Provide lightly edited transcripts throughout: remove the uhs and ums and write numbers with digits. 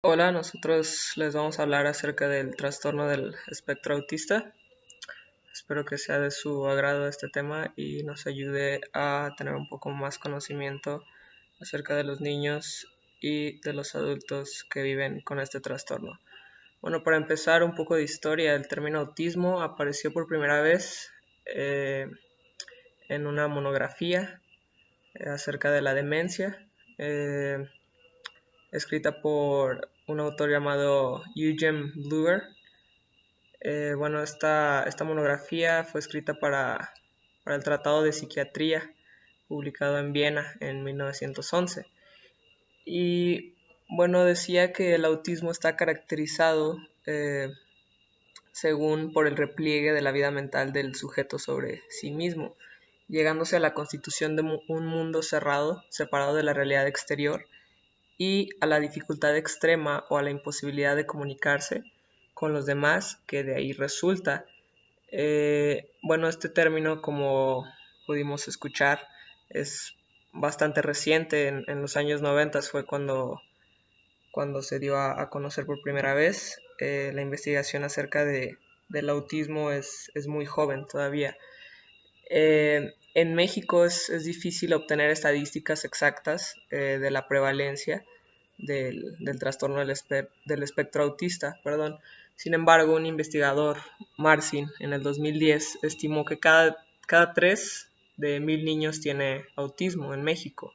Hola, nosotros les vamos a hablar acerca del trastorno del espectro autista. Espero que sea de su agrado este tema y nos ayude a tener un poco más conocimiento acerca de los niños y de los adultos que viven con este trastorno. Bueno, para empezar, un poco de historia. El término autismo apareció por primera vez eh, en una monografía acerca de la demencia. eh, Escrita por un autor llamado Eugen Bleuler. Bueno, esta monografía fue escrita para el Tratado de Psiquiatría, publicado en Viena en 1911. Y bueno, decía que el autismo está caracterizado según por el repliegue de la vida mental del sujeto sobre sí mismo, llegándose a la constitución de un mundo cerrado, separado de la realidad exterior, y a la dificultad extrema o a la imposibilidad de comunicarse con los demás que de ahí resulta. Bueno, este término, como pudimos escuchar, es bastante reciente. En los años 90 fue cuando se dio a conocer por primera vez. La investigación acerca del autismo es muy joven todavía. En México es difícil obtener estadísticas exactas de la prevalencia del trastorno del espectro autista. Perdón. Sin embargo, un investigador, Marcin, en el 2010 estimó que cada 3 de 1000 niños tiene autismo en México.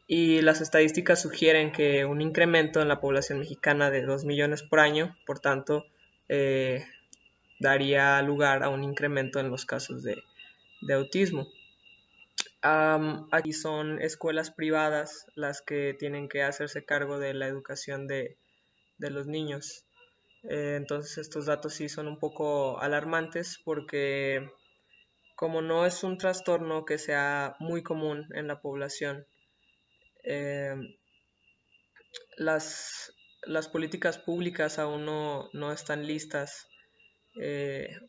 Y las estadísticas sugieren que un incremento en la población mexicana de 2 millones por año, por tanto, eh, daría lugar a un incremento en los casos de autismo. Aquí son escuelas privadas las que tienen que hacerse cargo de la educación de los niños. Entonces estos datos sí son un poco alarmantes porque como no es un trastorno que sea muy común en la población, eh, las, las políticas públicas aún no están listas,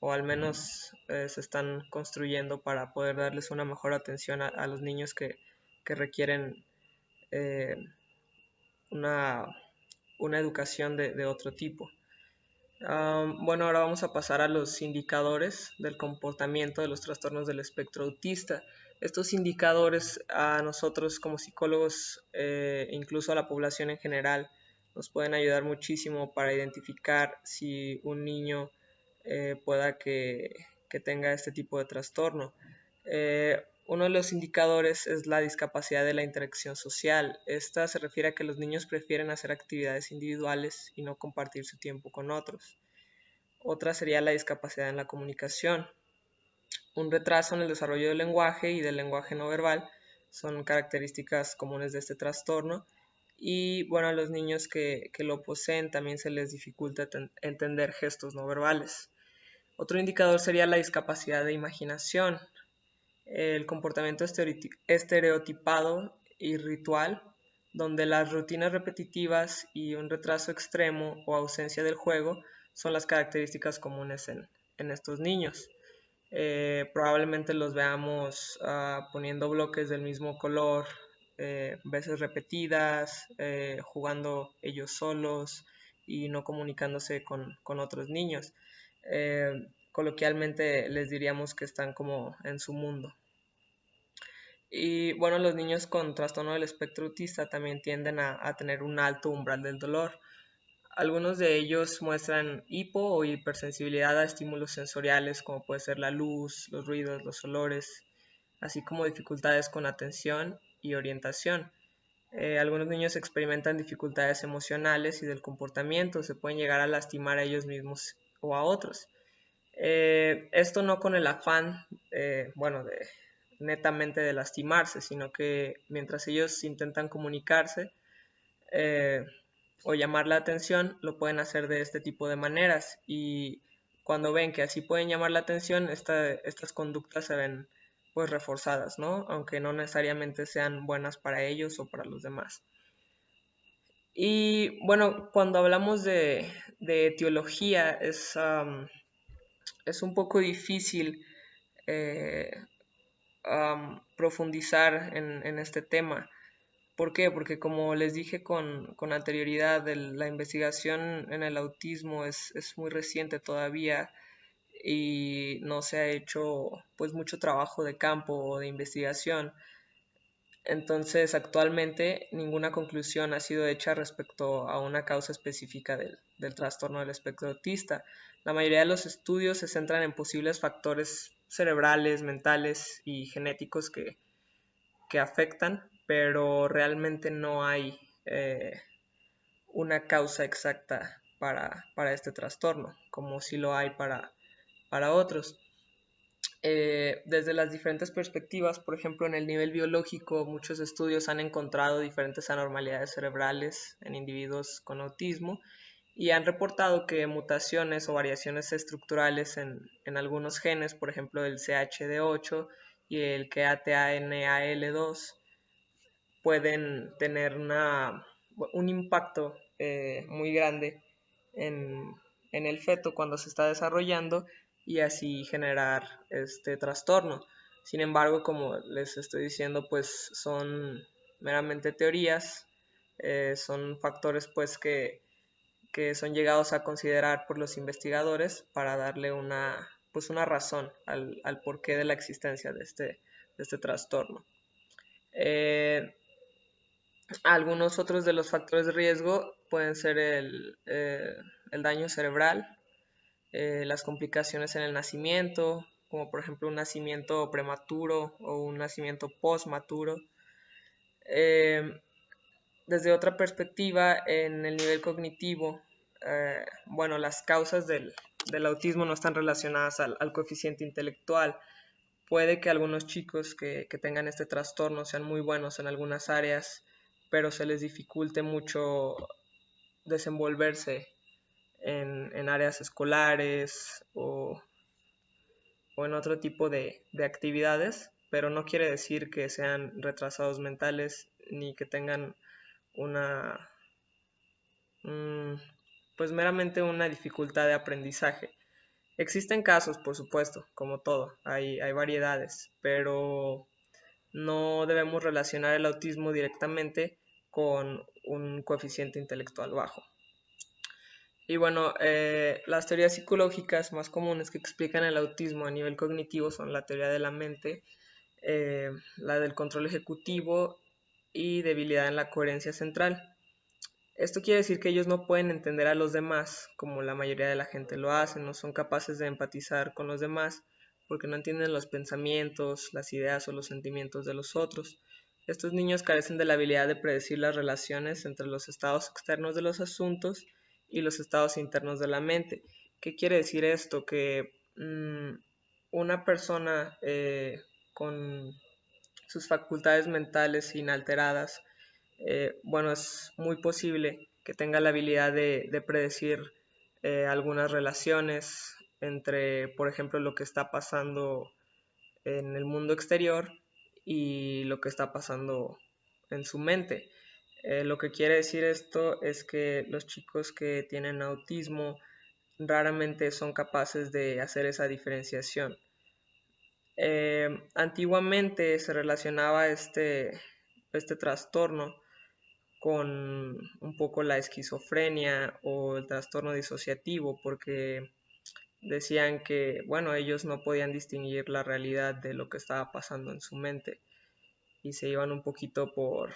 o al menos se están construyendo para poder darles una mejor atención a los niños que requieren eh, una, una educación de otro tipo. Bueno, ahora vamos a pasar a los indicadores del comportamiento de los trastornos del espectro autista. Estos indicadores a nosotros como psicólogos, incluso a la población en general, nos pueden ayudar muchísimo para identificar si un niño pueda que tenga este tipo de trastorno. Uno de los indicadores es la discapacidad de la interacción social. Esta se refiere a que los niños prefieren hacer actividades individuales y no compartir su tiempo con otros. Otra sería la discapacidad en la comunicación. Un retraso en el desarrollo del lenguaje y del lenguaje no verbal son características comunes de este trastorno. Y bueno, a los niños que lo poseen también se les dificulta entender gestos no verbales. Otro indicador sería la discapacidad de imaginación. El comportamiento estereotipado y ritual, donde las rutinas repetitivas y un retraso extremo o ausencia del juego son las características comunes en estos niños. Probablemente los veamos poniendo bloques del mismo color, veces repetidas, jugando ellos solos y no comunicándose con otros niños. Coloquialmente les diríamos que están como en su mundo. Y bueno, los niños con trastorno del espectro autista también tienden a tener un alto umbral del dolor. Algunos de ellos muestran hipo o hipersensibilidad a estímulos sensoriales como puede ser la luz, los ruidos, los olores, así como dificultades con atención y orientación. Algunos niños experimentan dificultades emocionales y del comportamiento, se pueden llegar a lastimar a ellos mismos o a otros. Esto no con el afán, bueno, netamente de lastimarse, sino que mientras ellos intentan comunicarse eh, o llamar la atención, lo pueden hacer de este tipo de maneras. Y cuando ven que así pueden llamar la atención, estas conductas se ven pues reforzadas, ¿no? Aunque no necesariamente sean buenas para ellos o para los demás. Y bueno, cuando hablamos de etiología es un poco difícil eh, profundizar en este tema, ¿Por qué? Porque como les dije con anterioridad, la investigación en el autismo es muy reciente todavía y no se ha hecho pues mucho trabajo de campo o de investigación. Entonces, actualmente ninguna conclusión ha sido hecha respecto a una causa específica del trastorno del espectro autista. La mayoría de los estudios se centran en posibles factores cerebrales, mentales y genéticos que afectan, pero realmente no hay una causa exacta para este trastorno, como sí lo hay para otros. Desde las diferentes perspectivas, por ejemplo, en el nivel biológico, muchos estudios han encontrado diferentes anormalidades cerebrales en individuos con autismo y han reportado que mutaciones o variaciones estructurales en algunos genes, por ejemplo, el CHD8 y el KATANAL2, pueden tener un impacto muy grande en el feto cuando se está desarrollando y así generar este trastorno. Sin embargo, como les estoy diciendo, pues son meramente teorías, son factores pues que son llegados a considerar por los investigadores para darle pues una razón al porqué de la existencia de este trastorno. Algunos otros de los factores de riesgo pueden ser el daño cerebral, las complicaciones en el nacimiento, como por ejemplo un nacimiento prematuro o un nacimiento postmaturo. Desde otra perspectiva, en el nivel cognitivo, bueno, las causas del autismo no están relacionadas al coeficiente intelectual. Puede que algunos chicos que tengan este trastorno sean muy buenos en algunas áreas, pero se les dificulte mucho desenvolverse en áreas escolares o en otro tipo de actividades, pero no quiere decir que sean retrasados mentales ni que tengan una, pues meramente una dificultad de aprendizaje. Existen casos, por supuesto, como todo, hay variedades, pero no debemos relacionar el autismo directamente con un coeficiente intelectual bajo. Y bueno, las teorías psicológicas más comunes que explican el autismo a nivel cognitivo son la teoría de la mente, la del control ejecutivo y debilidad en la coherencia central. Esto quiere decir que ellos no pueden entender a los demás como la mayoría de la gente lo hace, no son capaces de empatizar con los demás porque no entienden los pensamientos, las ideas o los sentimientos de los otros. Estos niños carecen de la habilidad de predecir las relaciones entre los estados externos de los asuntos y los estados internos de la mente. ¿Qué quiere decir esto? Que una persona con sus facultades mentales inalteradas, bueno, es muy posible que tenga la habilidad de predecir algunas relaciones entre, por ejemplo, lo que está pasando en el mundo exterior y lo que está pasando en su mente. Lo que quiere decir esto es que los chicos que tienen autismo raramente son capaces de hacer esa diferenciación. Antiguamente se relacionaba este trastorno con un poco la esquizofrenia o el trastorno disociativo, porque decían que, bueno, ellos no podían distinguir la realidad de lo que estaba pasando en su mente y se iban un poquito por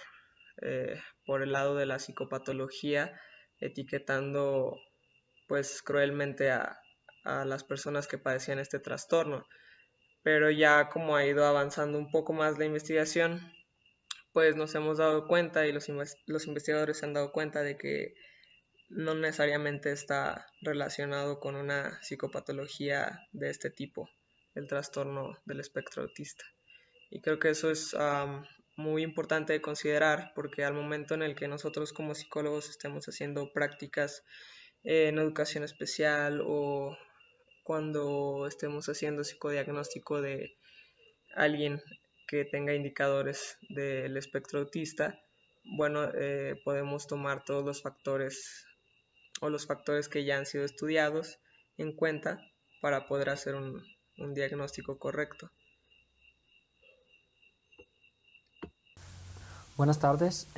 el lado de la psicopatología, etiquetando pues cruelmente a las personas que padecían este trastorno. Pero ya como ha ido avanzando un poco más la investigación, pues nos hemos dado cuenta y los investigadores se han dado cuenta de que no necesariamente está relacionado con una psicopatología de este tipo, el trastorno del espectro autista. Y creo que eso es muy importante de considerar porque al momento en el que nosotros como psicólogos estemos haciendo prácticas en educación especial o cuando estemos haciendo psicodiagnóstico de alguien que tenga indicadores del espectro autista, bueno, podemos tomar todos los factores o los factores que ya han sido estudiados en cuenta para poder hacer un diagnóstico correcto. Buenas tardes.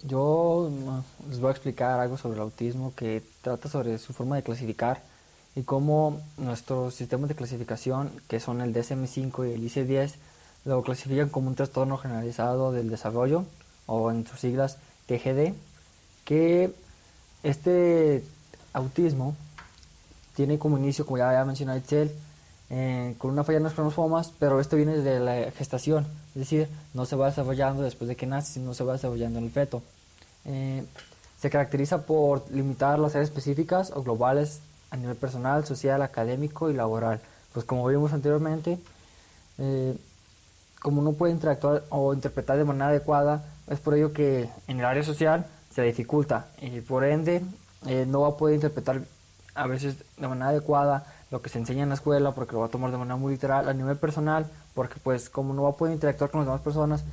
Yo les voy a explicar algo sobre el autismo que trata sobre su forma de clasificar y cómo nuestros sistemas de clasificación, que son el DSM-5 y el ICD-10, lo clasifican como un trastorno generalizado del desarrollo, o en sus siglas TGD, que este autismo tiene como inicio, como ya mencionó Itzel, con una falla en los cromosomas, pero esto viene desde la gestación, es decir, no se va desarrollando después de que nace, sino se va desarrollando en el feto. Eh, Se caracteriza por limitar las áreas específicas o globales a nivel personal, social, académico y laboral. Pues como vimos anteriormente, eh, como no puede interactuar o interpretar de manera adecuada, es por ello que en el área social se dificulta y por ende no va a poder interpretar a veces de manera adecuada lo que se enseña en la escuela porque lo va a tomar de manera muy literal. A nivel personal, porque pues como no va a poder interactuar con las demás personas,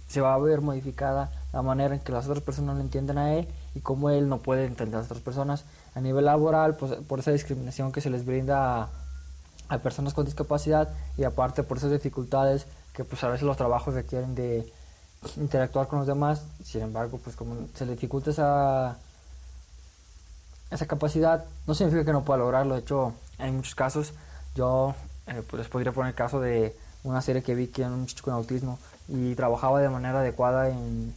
se va a ver modificada la manera en que las otras personas lo entienden a él y cómo él no puede entender a las otras personas. A nivel laboral, pues por esa discriminación que se les brinda a personas con discapacidad y aparte por esas dificultades que pues a veces los trabajos requieren de interactuar con los demás. Sin embargo, pues como se le dificulta esa capacidad, no significa que no pueda lograrlo. De hecho, en muchos casos yo pues les podría poner el caso de una serie que vi que era un chico con autismo y trabajaba de manera adecuada en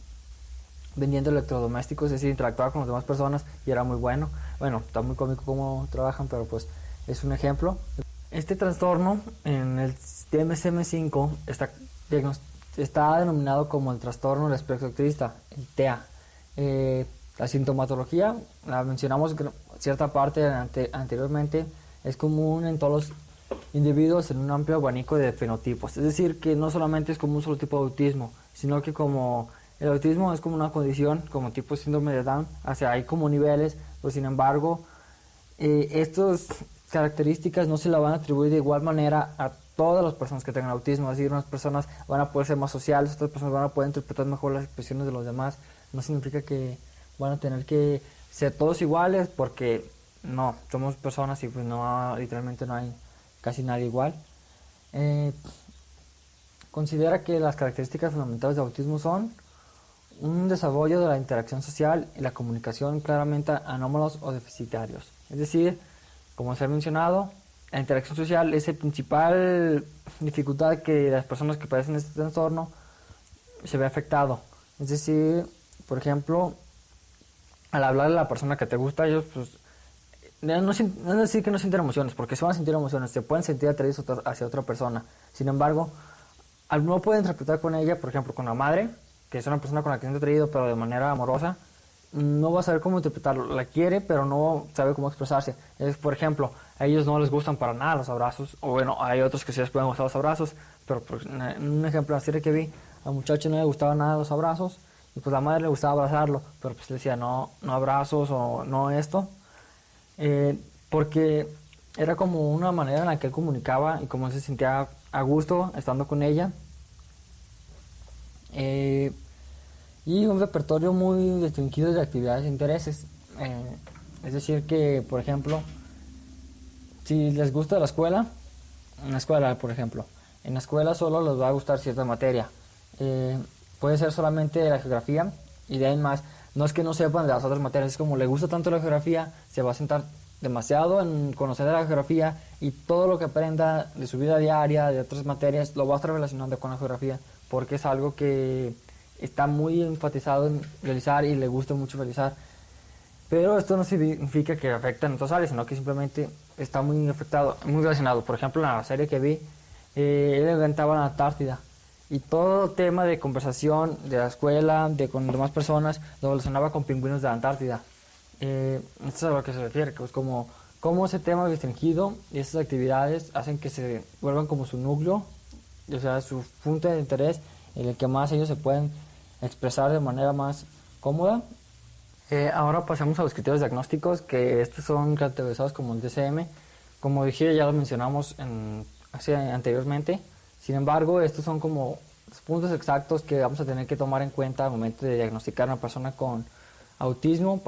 vendiendo electrodomésticos, es decir, interactuaba con las demás personas y era muy bueno. Bueno, está muy cómico cómo trabajan, pero pues es un ejemplo. Este trastorno en el DSM-5 está denominado como el trastorno del espectro autista, el TEA. La sintomatología, la mencionamos cierta parte anteriormente, es común en todos los individuos en un amplio abanico de fenotipos. Es decir, que no solamente es como un solo tipo de autismo, sino que como el autismo es como una condición, como tipo síndrome de Down, o sea, hay como niveles, pues sin embargo, estas características no se la van a atribuir de igual manera a todas las personas que tengan autismo. Es decir, unas personas van a poder ser más sociales, otras personas van a poder interpretar mejor las expresiones de los demás. No significa que van a tener que ser todos iguales, porque no, somos personas y pues no, literalmente no hay casi nadie igual. Considera que las características fundamentales de autismo son un desarrollo de la interacción social y la comunicación claramente anómalos o deficitarios. Es decir, como se ha mencionado, la interacción social es la principal dificultad que las personas que padecen este trastorno se ve afectado. Es decir, por ejemplo, al hablar a la persona que te gusta, ellos pues no es decir que no sienten emociones, porque se van a sentir emociones, se pueden sentir atraídos hacia otra persona. Sin embargo, al no poder interpretar con ella, por ejemplo, con la madre, que es una persona con la que se siente atraído, pero de manera amorosa, no va a saber cómo interpretarlo. La quiere, pero no sabe cómo expresarse. Por ejemplo, a ellos no les gustan para nada los abrazos, o bueno, hay otros que sí les pueden gustar los abrazos, pero por un ejemplo, en la serie que vi, al muchacho no le gustaban nada los abrazos, y pues la madre le gustaba abrazarlo, pero pues le decía no, no abrazos o no esto, porque era como una manera en la que él comunicaba y cómo se sentía a gusto estando con ella. Y un repertorio muy distinguido de actividades e intereses. Es decir que, por ejemplo, si les gusta la escuela, en la escuela, por ejemplo, en la escuela solo les va a gustar cierta materia. Puede ser solamente la geografía y de ahí en más. No es que no sepan de las otras materias, es como le gusta tanto la geografía, se va a sentar demasiado en conocer la geografía y todo lo que aprenda de su vida diaria, de otras materias, lo va a estar relacionando con la geografía, porque es algo que está muy enfatizado en realizar y le gusta mucho realizar. Pero esto no significa que afecte en otras áreas, sino que simplemente está muy afectado, muy relacionado. Por ejemplo, en la serie que vi, él inventaba la Antártida. Y todo tema de conversación de la escuela, con demás personas, lo relacionaba con pingüinos de la Antártida. Esto es a lo que se refiere, que es como ese tema restringido y esas actividades hacen que se vuelvan como su núcleo, o sea, su punto de interés en el que más ellos se pueden expresar de manera más cómoda. Ahora pasamos a los criterios diagnósticos, que estos son categorizados como el DSM. Como dije, ya lo mencionamos anteriormente. Sin embargo, estos son como los puntos exactos que vamos a tener que tomar en cuenta al momento de diagnosticar a una persona con autismo.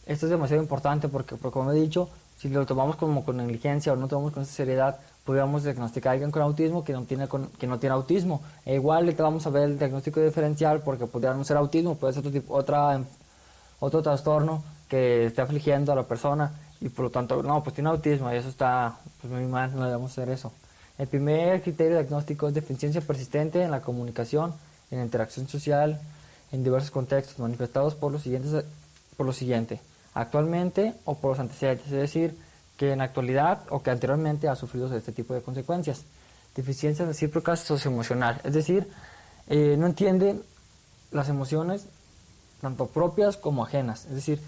Esto es demasiado importante porque como he dicho, si lo tomamos como con negligencia o no tomamos con esa seriedad, podríamos diagnosticar a alguien con autismo que no tiene autismo. E igual le vamos a ver el diagnóstico diferencial porque podría no ser autismo, puede ser otro trastorno que esté afligiendo a la persona y por lo tanto, no, pues tiene autismo y eso está pues, muy mal, no debemos hacer eso. El primer criterio diagnóstico es deficiencia persistente en la comunicación, en la interacción social, en diversos contextos, manifestados por lo siguiente, actualmente o por los antecedentes, es decir, que en la actualidad o que anteriormente ha sufrido este tipo de consecuencias. Deficiencia recíproca socioemocional, es decir, no entiende las emociones tanto propias como ajenas, es decir,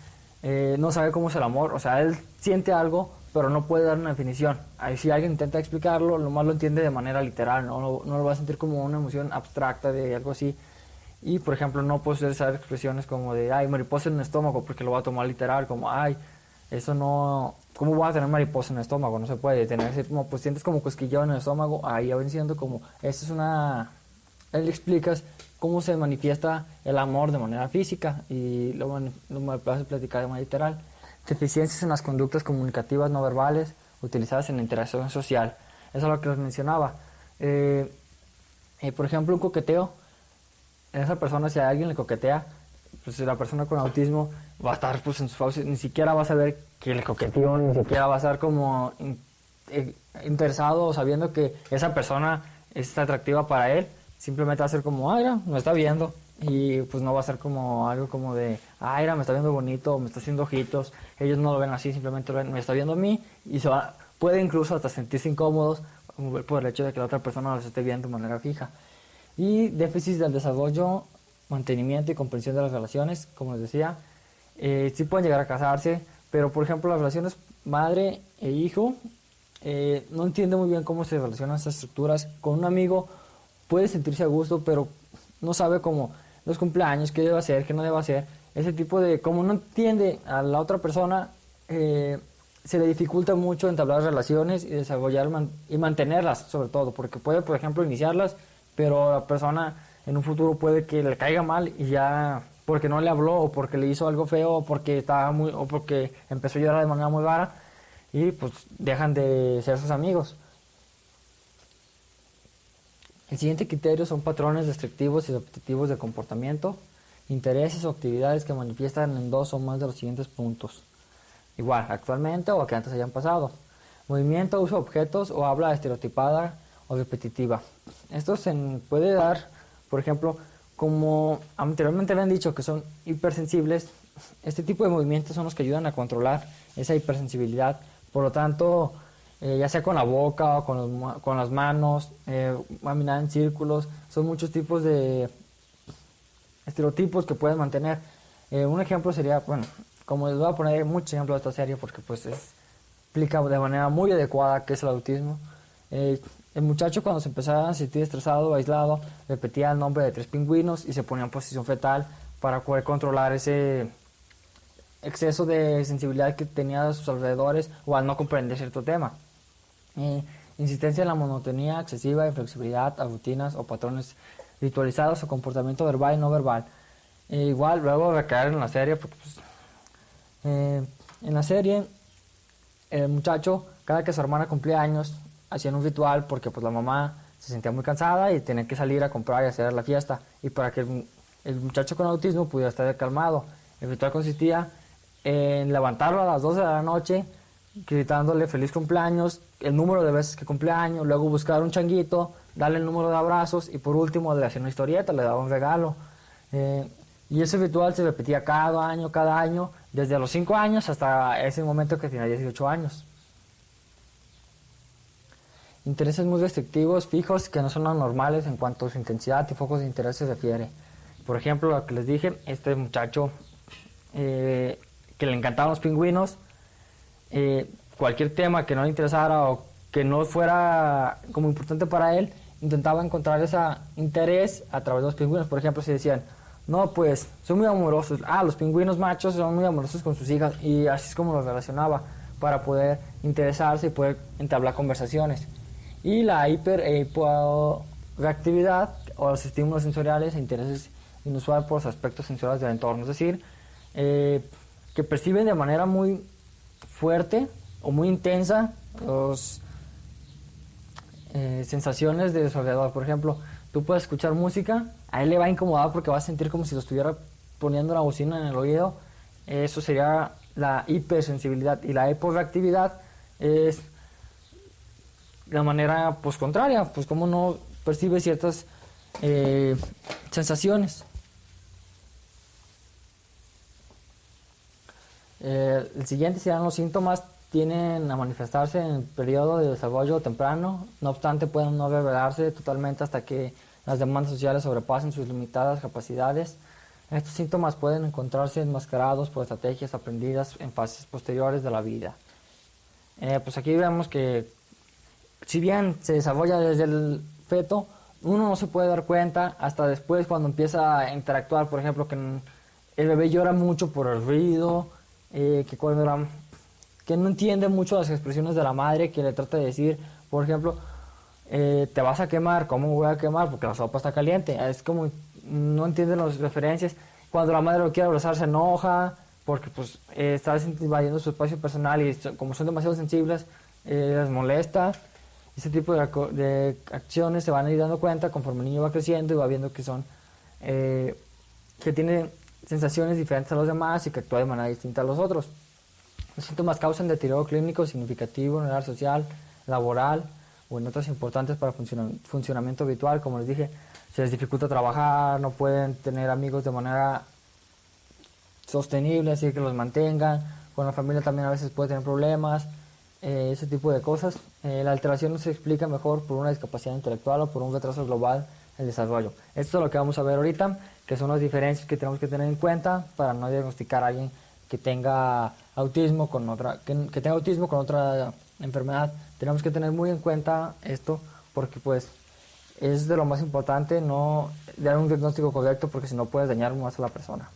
no sabe cómo es el amor, o sea, él siente algo, pero no puede dar una definición. Ahí si alguien intenta explicarlo, nomás lo entiende de manera literal, no lo va a sentir como una emoción abstracta de algo así. Y, por ejemplo, no puede usar expresiones como de, ay, mariposa en el estómago, porque lo va a tomar literal, como, ay, eso no, ¿cómo vas a tener mariposa en el estómago? No se puede tener, como, pues sientes como cosquilleo en el estómago, ahí ya ven siendo como, eso es una, él le explicas cómo se manifiesta el amor de manera física y lo vas a platicar de manera literal. Deficiencias en las conductas comunicativas no verbales utilizadas en la interacción social. Eso es lo que les mencionaba. Por ejemplo, un coqueteo. Esa persona, si a alguien le coquetea, pues la persona con autismo va a estar pues, en sus fauces, ni siquiera va a saber que le coqueteó, ni siquiera va a estar como interesado o sabiendo que esa persona es atractiva para él. Simplemente va a ser como, mira, me está viendo. Y pues no va a ser como algo como de, mira, me está viendo bonito, me está haciendo ojitos. Ellos no lo ven así, simplemente lo ven, me está viendo a mí. Y puede incluso hasta sentirse incómodos por el hecho de que la otra persona los esté viendo de manera fija. Y déficit del desarrollo, mantenimiento y comprensión de las relaciones, como les decía. Sí pueden llegar a casarse, pero por ejemplo las relaciones madre e hijo, no entiende muy bien cómo se relacionan estas estructuras. Con un amigo puede sentirse a gusto, pero no sabe cómo los cumpleaños, qué debe hacer, qué no debe hacer. Ese tipo de, como no entiende a la otra persona, se le dificulta mucho entablar relaciones y desarrollar y mantenerlas, sobre todo, porque puede, por ejemplo, iniciarlas, pero la persona en un futuro puede que le caiga mal y ya porque no le habló o porque le hizo algo feo o porque empezó a llorar de manera muy rara y pues dejan de ser sus amigos. El siguiente criterio son patrones restrictivos y repetitivos de comportamiento, intereses o actividades que manifiestan en dos o más de los siguientes puntos. Igual, actualmente o que antes hayan pasado. Movimiento, uso de objetos o habla estereotipada o repetitiva. Esto se puede dar, por ejemplo, como anteriormente le han dicho que son hipersensibles, este tipo de movimientos son los que ayudan a controlar esa hipersensibilidad. Por lo tanto, ya sea con la boca o con las manos, caminar en círculos, son muchos tipos de estereotipos que pueden mantener. Un ejemplo sería, bueno, como les voy a poner muchos ejemplos de esta serie porque pues explica de manera muy adecuada qué es el autismo. El muchacho cuando se empezaba a sentir estresado o aislado repetía el nombre de 3 pingüinos y se ponía en posición fetal para poder controlar ese exceso de sensibilidad que tenía a sus alrededores o al no comprender cierto tema. Insistencia en la monotonía excesiva, inflexibilidad a rutinas o patrones ritualizados o comportamiento verbal y no verbal. Igual luego de caer en la serie, porque, pues, en la serie el muchacho cada que su hermana cumplía años hacían un ritual porque pues la mamá se sentía muy cansada y tenía que salir a comprar y hacer la fiesta y para que el muchacho con autismo pudiera estar calmado. El ritual consistía en levantarlo a las 12 de la noche gritándole feliz cumpleaños, el número de veces que cumpleaños, luego buscar un changuito, darle el número de abrazos y por último le hacía una historieta, le daba un regalo. Y ese ritual se repetía cada año, desde los 5 años hasta ese momento que tenía 18 años. Intereses muy restrictivos, fijos, que no son anormales en cuanto a su intensidad y focos de interés se refiere. Por ejemplo, lo que les dije, este muchacho que le encantaban los pingüinos, cualquier tema que no le interesara o que no fuera como importante para él, intentaba encontrar ese interés a través de los pingüinos. Por ejemplo, si decían, no, pues son muy amorosos, los pingüinos machos son muy amorosos con sus hijas, y así es como los relacionaba para poder interesarse y poder entablar conversaciones. Y la hiperactividad o los estímulos sensoriales e intereses inusuales por los aspectos sensoriales del entorno, es decir, que perciben de manera muy fuerte o muy intensa sensaciones de su alrededor. Por ejemplo, tú puedes escuchar música, a él le va a incomodar porque va a sentir como si lo estuviera poniendo una bocina en el oído. Eso sería la hipersensibilidad. Y la hiperreactividad es la manera pues contraria, pues como no percibe ciertas sensaciones. El siguiente serán los síntomas. Tienen a manifestarse en el periodo de desarrollo temprano, no obstante pueden no revelarse totalmente hasta que las demandas sociales sobrepasen sus limitadas capacidades. Estos síntomas pueden encontrarse enmascarados por estrategias aprendidas en fases posteriores de la vida. Pues aquí vemos que si bien se desarrolla desde el feto, uno no se puede dar cuenta hasta después cuando empieza a interactuar. Por ejemplo, que el bebé llora mucho por el ruido, que no entiende mucho las expresiones de la madre, que le trata de decir, por ejemplo, te vas a quemar. ¿Cómo me voy a quemar? Porque la sopa está caliente. Es como no entienden las referencias. Cuando la madre lo quiere abrazar se enoja porque pues está invadiendo su espacio personal y como son demasiado sensibles les molesta. Ese tipo de acciones se van a ir dando cuenta conforme el niño va creciendo y va viendo que son que tiene sensaciones diferentes a los demás y que actúa de manera distinta a los otros. Los síntomas causan deterioro clínico significativo en el área social, laboral o en otras importantes para funcionamiento habitual. Como les dije, se les dificulta trabajar, no pueden tener amigos de manera sostenible, así que los mantengan. Con la familia también a veces puede tener problemas, ese tipo de cosas. La alteración no se explica mejor por una discapacidad intelectual o por un retraso global del desarrollo. Esto es lo que vamos a ver ahorita, que son las diferencias que tenemos que tener en cuenta para no diagnosticar a alguien que tenga autismo con otra enfermedad. Tenemos que tener muy en cuenta esto porque pues es de lo más importante no dar un diagnóstico correcto, porque si no puedes dañar más a la persona.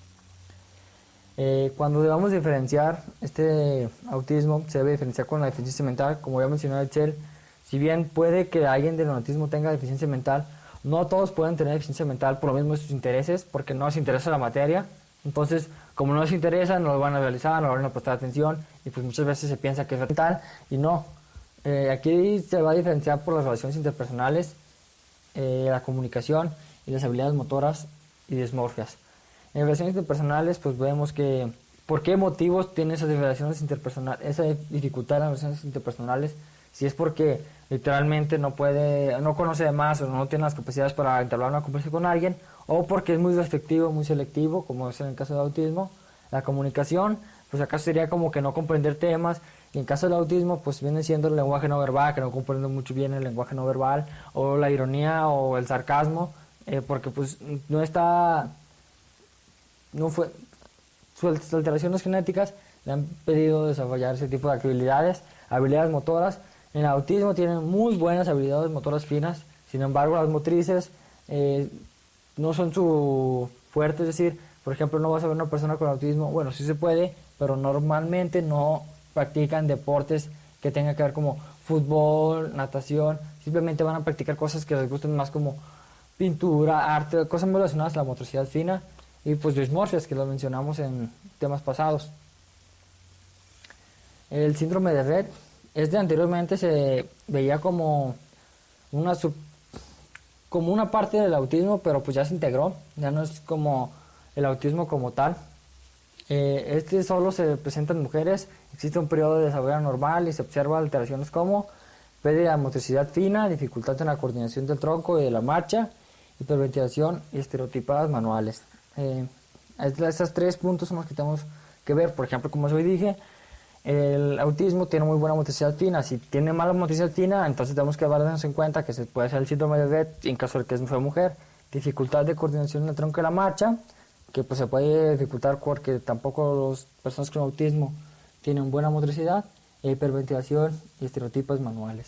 Cuando debamos diferenciar este autismo, se debe diferenciar con la deficiencia mental. Como ya mencionó Excel, si bien puede que alguien del autismo tenga deficiencia mental, no todos pueden tener deficiencia mental por lo mismo de sus intereses, porque no les interesa la materia. Entonces, como no les interesa, no lo van a realizar, no lo van a prestar atención, y pues muchas veces se piensa que es mental y no. Aquí se va a diferenciar por las relaciones interpersonales, la comunicación y las habilidades motoras y dismorfias. En relaciones interpersonales, pues vemos que por qué motivos tiene esas relaciones interpersonales, esa dificultad en las relaciones interpersonales. Si es porque literalmente no conoce de más o no tiene las capacidades para entablar una conversación con alguien, o porque es muy restrictivo, muy selectivo, como es en el caso del autismo. La comunicación, pues acaso sería como que no comprender temas, y en caso del autismo, pues viene siendo el lenguaje no verbal, que no comprende mucho bien el lenguaje no verbal, o la ironía o el sarcasmo, porque pues sus alteraciones genéticas le han pedido desarrollar ese tipo de habilidades motoras. En el autismo tienen muy buenas habilidades motoras finas, sin embargo las motrices no son su fuerte. Es decir, por ejemplo, no vas a ver una persona con autismo, bueno, sí se puede, pero normalmente no practican deportes que tengan que ver como fútbol, natación. Simplemente van a practicar cosas que les gusten más, como pintura, arte, cosas muy relacionadas a la motricidad fina, y pues dismorfias, que lo mencionamos en temas pasados. El síndrome de Rett, anteriormente se veía como una parte del autismo, pero pues ya se integró, ya no es como el autismo como tal. Este solo se presenta en mujeres, existe un periodo de desarrollo normal y se observa alteraciones como pérdida de motricidad fina, dificultad en la coordinación del tronco y de la marcha, hiperventilación y estereotipadas manuales. Estos 3 puntos son los que tenemos que ver. Por ejemplo, como hoy dije, el autismo tiene muy buena motricidad fina. Si tiene mala motricidad fina, entonces tenemos que darnos en cuenta que se puede ser el síndrome de Rett en caso de que es mujer. Dificultad de coordinación en el tronco y la marcha, que pues se puede dificultar porque tampoco las personas con autismo tienen buena motricidad. Hiperventilación y estereotipos manuales.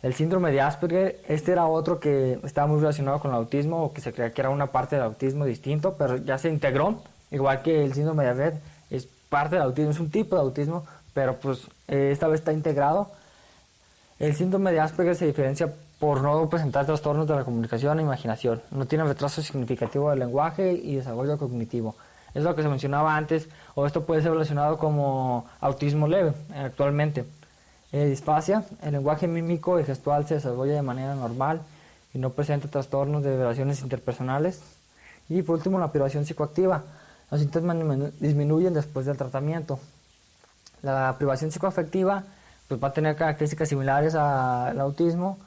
El síndrome de Asperger, era otro que estaba muy relacionado con el autismo, o que se creía que era una parte del autismo distinto, pero ya se integró, igual que el síndrome de Rett es parte del autismo, es un tipo de autismo, pero pues esta vez está integrado. El síndrome de Asperger se diferencia por no presentar trastornos de la comunicación e imaginación, no tiene retraso significativo del lenguaje y desarrollo cognitivo. Es lo que se mencionaba antes, o esto puede ser relacionado como autismo leve actualmente. disfasia, el lenguaje mímico y gestual se desarrolla de manera normal y no presenta trastornos de relaciones interpersonales. Y por último, la privación psicoactiva. Los síntomas disminuyen después del tratamiento. La privación psicoafectiva pues, va a tener características similares al autismo,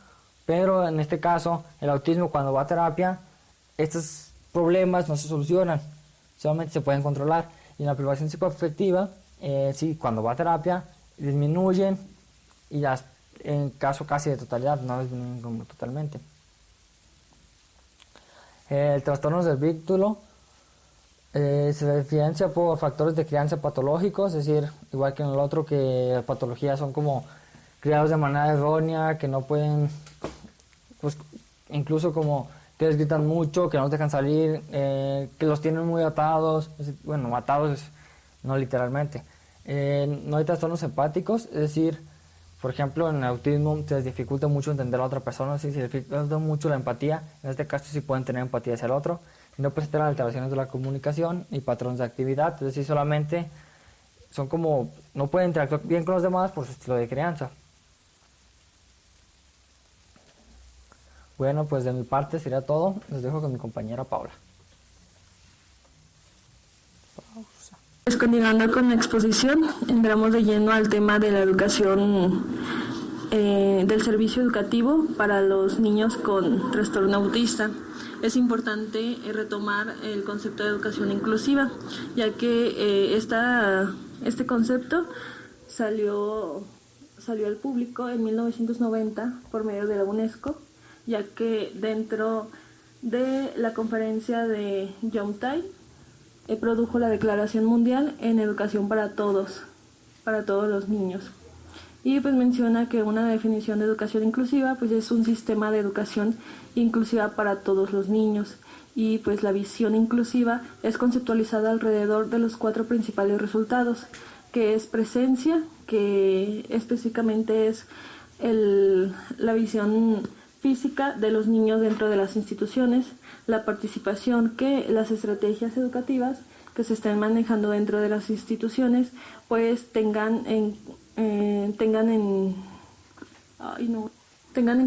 pero en este caso, el autismo cuando va a terapia, estos problemas no se solucionan, solamente se pueden controlar. Y en la privación psicoafectiva, sí, cuando va a terapia, disminuyen y ya en caso casi de totalidad, no disminuyen como totalmente. El trastorno del vínculo se diferencia por factores de crianza patológicos, es decir, igual que en el otro, que las patologías son como criados de manera errónea, que no pueden, pues incluso como que les gritan mucho, que no los dejan salir, que los tienen muy atados, bueno, atados no literalmente. No hay trastornos empáticos, es decir, por ejemplo, en el autismo se les dificulta mucho entender a la otra persona, se dificulta mucho la empatía, en este caso sí pueden tener empatía hacia el otro, no presentan alteraciones de la comunicación y patrones de actividad, es decir, solamente son como, no pueden interactuar bien con los demás por su estilo de crianza. Bueno, pues de mi parte sería todo, les dejo con mi compañera Paula. Pues continuando con la exposición, entramos de lleno al tema de la educación del servicio educativo para los niños con trastorno autista. Es importante retomar el concepto de educación inclusiva, ya que este concepto salió al público en 1990 por medio de la UNESCO, ya que dentro de la conferencia de Yomtay produjo la Declaración Mundial en Educación para todos los niños. Y pues menciona que una definición de educación inclusiva pues es un sistema de educación inclusiva para todos los niños. Y pues la visión inclusiva es conceptualizada alrededor de los 4 principales resultados, que es presencia, que específicamente es la visión física de los niños dentro de las instituciones, la participación, que las estrategias educativas que se estén manejando dentro de las instituciones pues tengan en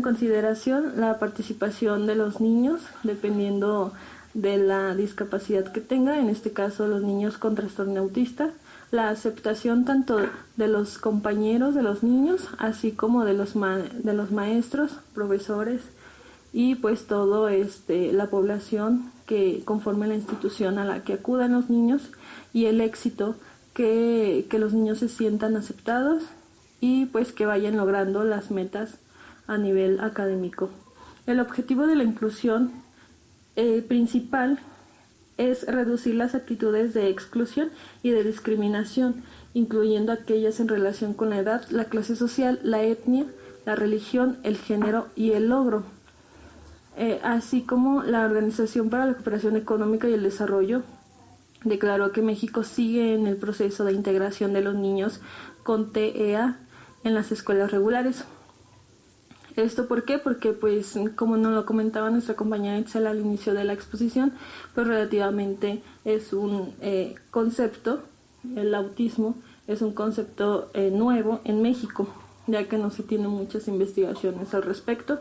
consideración la participación de los niños dependiendo de la discapacidad que tenga, en este caso los niños con trastorno autista, la aceptación tanto de los compañeros de los niños, así como de los maestros, profesores y pues todo la población que conforme la institución a la que acudan los niños, y el éxito que los niños se sientan aceptados y pues que vayan logrando las metas a nivel académico. El objetivo de la inclusión principal es reducir las actitudes de exclusión y de discriminación, incluyendo aquellas en relación con la edad, la clase social, la etnia, la religión, el género y el logro. Así como la Organización para la Cooperación Económica y el Desarrollo declaró que México sigue en el proceso de integración de los niños con TEA en las escuelas regulares. ¿Esto por qué? Porque pues como nos lo comentaba nuestra compañera Itzel al inicio de la exposición, pues relativamente es un concepto, el autismo es un concepto nuevo en México, ya que no se tienen muchas investigaciones al respecto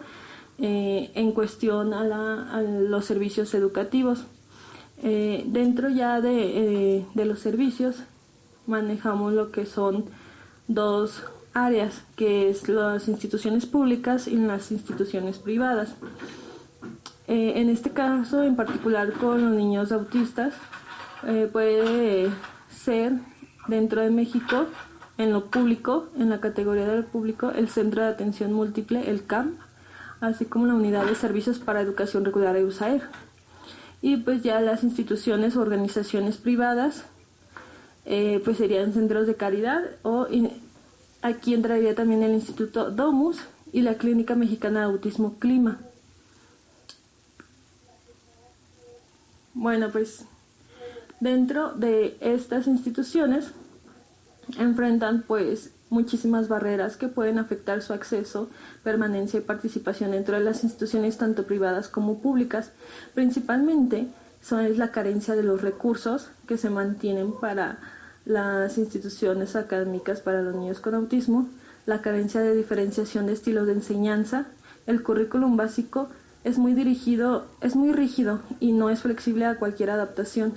en cuestión a los servicios educativos. Dentro ya de los servicios manejamos lo que son 2 áreas, que es las instituciones públicas y las instituciones privadas. En este caso, en particular con los niños autistas, puede ser dentro de México, en lo público, en la categoría del público, el Centro de Atención Múltiple, el CAMP, así como la Unidad de Servicios para Educación Regular de USAER. Y pues ya las instituciones o organizaciones privadas, pues serían centros de caridad o aquí entraría también el Instituto Domus y la Clínica Mexicana de Autismo Clima. Bueno, pues dentro de estas instituciones enfrentan pues muchísimas barreras que pueden afectar su acceso, permanencia y participación dentro de las instituciones tanto privadas como públicas. Principalmente es la carencia de los recursos que se mantienen para las instituciones académicas para los niños con autismo, la carencia de diferenciación de estilos de enseñanza. El currículum básico es muy rígido y no es flexible a cualquier adaptación.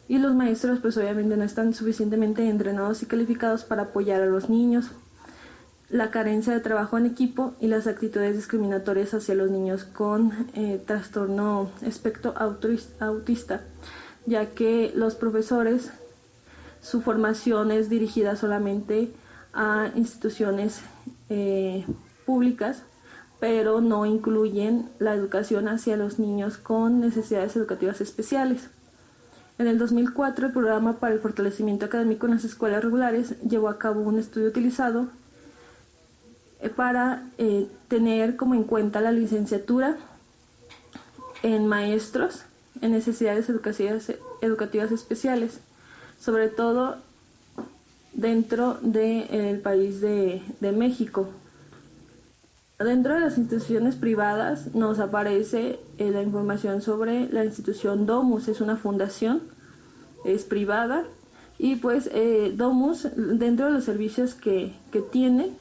Y los maestros pues obviamente no están suficientemente entrenados y calificados para apoyar a los niños. La carencia de trabajo en equipo y las actitudes discriminatorias hacia los niños con trastorno espectro autista, ya que los profesores, su formación es dirigida solamente a instituciones públicas, pero no incluyen la educación hacia los niños con necesidades educativas especiales. En el 2004, el Programa para el Fortalecimiento Académico en las Escuelas Regulares llevó a cabo un estudio utilizado para tener como en cuenta la licenciatura en maestros en necesidades educativas especiales, sobre todo dentro del país de México. Dentro de las instituciones privadas nos aparece la información sobre la institución Domus. Es una fundación, es privada, y pues Domus, dentro de los servicios que tiene,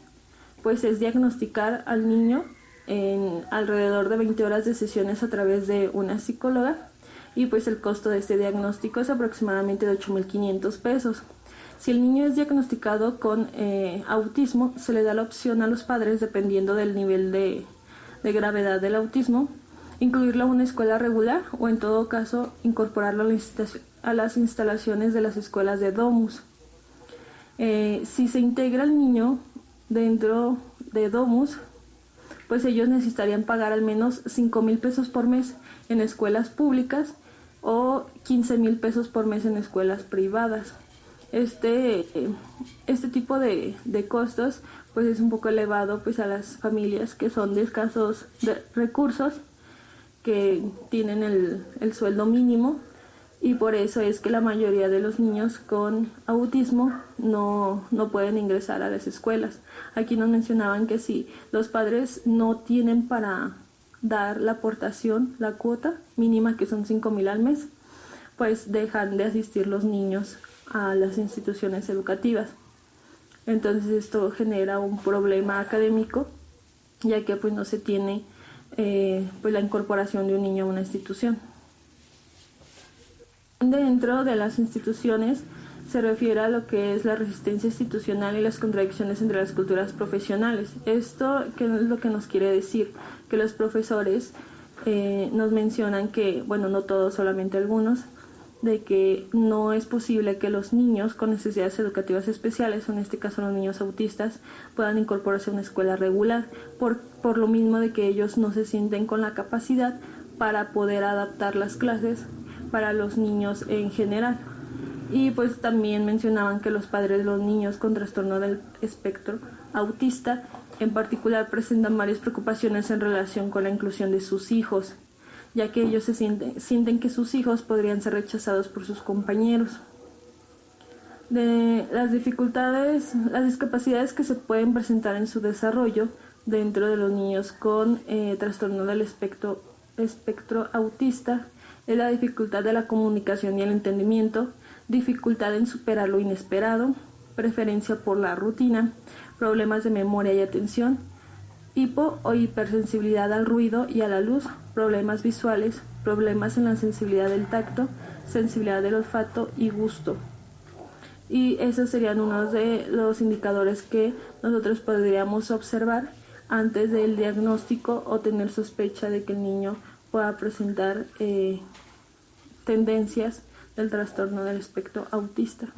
pues es diagnosticar al niño en alrededor de 20 horas de sesiones a través de una psicóloga, y pues el costo de este diagnóstico es aproximadamente de 8,500 pesos. Si el niño es diagnosticado con autismo, se le da la opción a los padres, dependiendo del nivel de gravedad del autismo, incluirlo a una escuela regular o en todo caso incorporarlo a las instalaciones de las escuelas de Domus. Si se integra el niño dentro de Domus, pues ellos necesitarían pagar al menos 5,000 pesos por mes en escuelas públicas o 15,000 pesos por mes en escuelas privadas. Este tipo de costos pues es un poco elevado pues a las familias que son de escasos recursos, que tienen el sueldo mínimo, y por eso es que la mayoría de los niños con autismo no pueden ingresar a las escuelas. Aquí nos mencionaban que si los padres no tienen para dar la aportación, la cuota mínima, que son 5,000 al mes, pues dejan de asistir los niños a las instituciones educativas. Entonces esto genera un problema académico, ya que pues no se tiene pues la incorporación de un niño a una institución. Dentro de las instituciones se refiere a lo que es la resistencia institucional y las contradicciones entre las culturas profesionales. Esto, ¿qué es lo que nos quiere decir? Que los profesores nos mencionan que, bueno, no todos, solamente algunos, de que no es posible que los niños con necesidades educativas especiales, o en este caso los niños autistas, puedan incorporarse a una escuela regular, por lo mismo de que ellos no se sienten con la capacidad para poder adaptar las clases para los niños en general. Y pues también mencionaban que los padres de los niños con trastorno del espectro autista en particular presentan varias preocupaciones en relación con la inclusión de sus hijos, ya que ellos sienten que sus hijos podrían ser rechazados por sus compañeros. De las discapacidades que se pueden presentar en su desarrollo dentro de los niños con trastorno del espectro autista es la dificultad de la comunicación y el entendimiento, dificultad en superar lo inesperado, preferencia por la rutina, problemas de memoria y atención, hipo o hipersensibilidad al ruido y a la luz, problemas visuales, problemas en la sensibilidad del tacto, sensibilidad del olfato y gusto. Y esos serían unos de los indicadores que nosotros podríamos observar antes del diagnóstico o tener sospecha de que el niño pueda presentar tendencias del trastorno del espectro autista.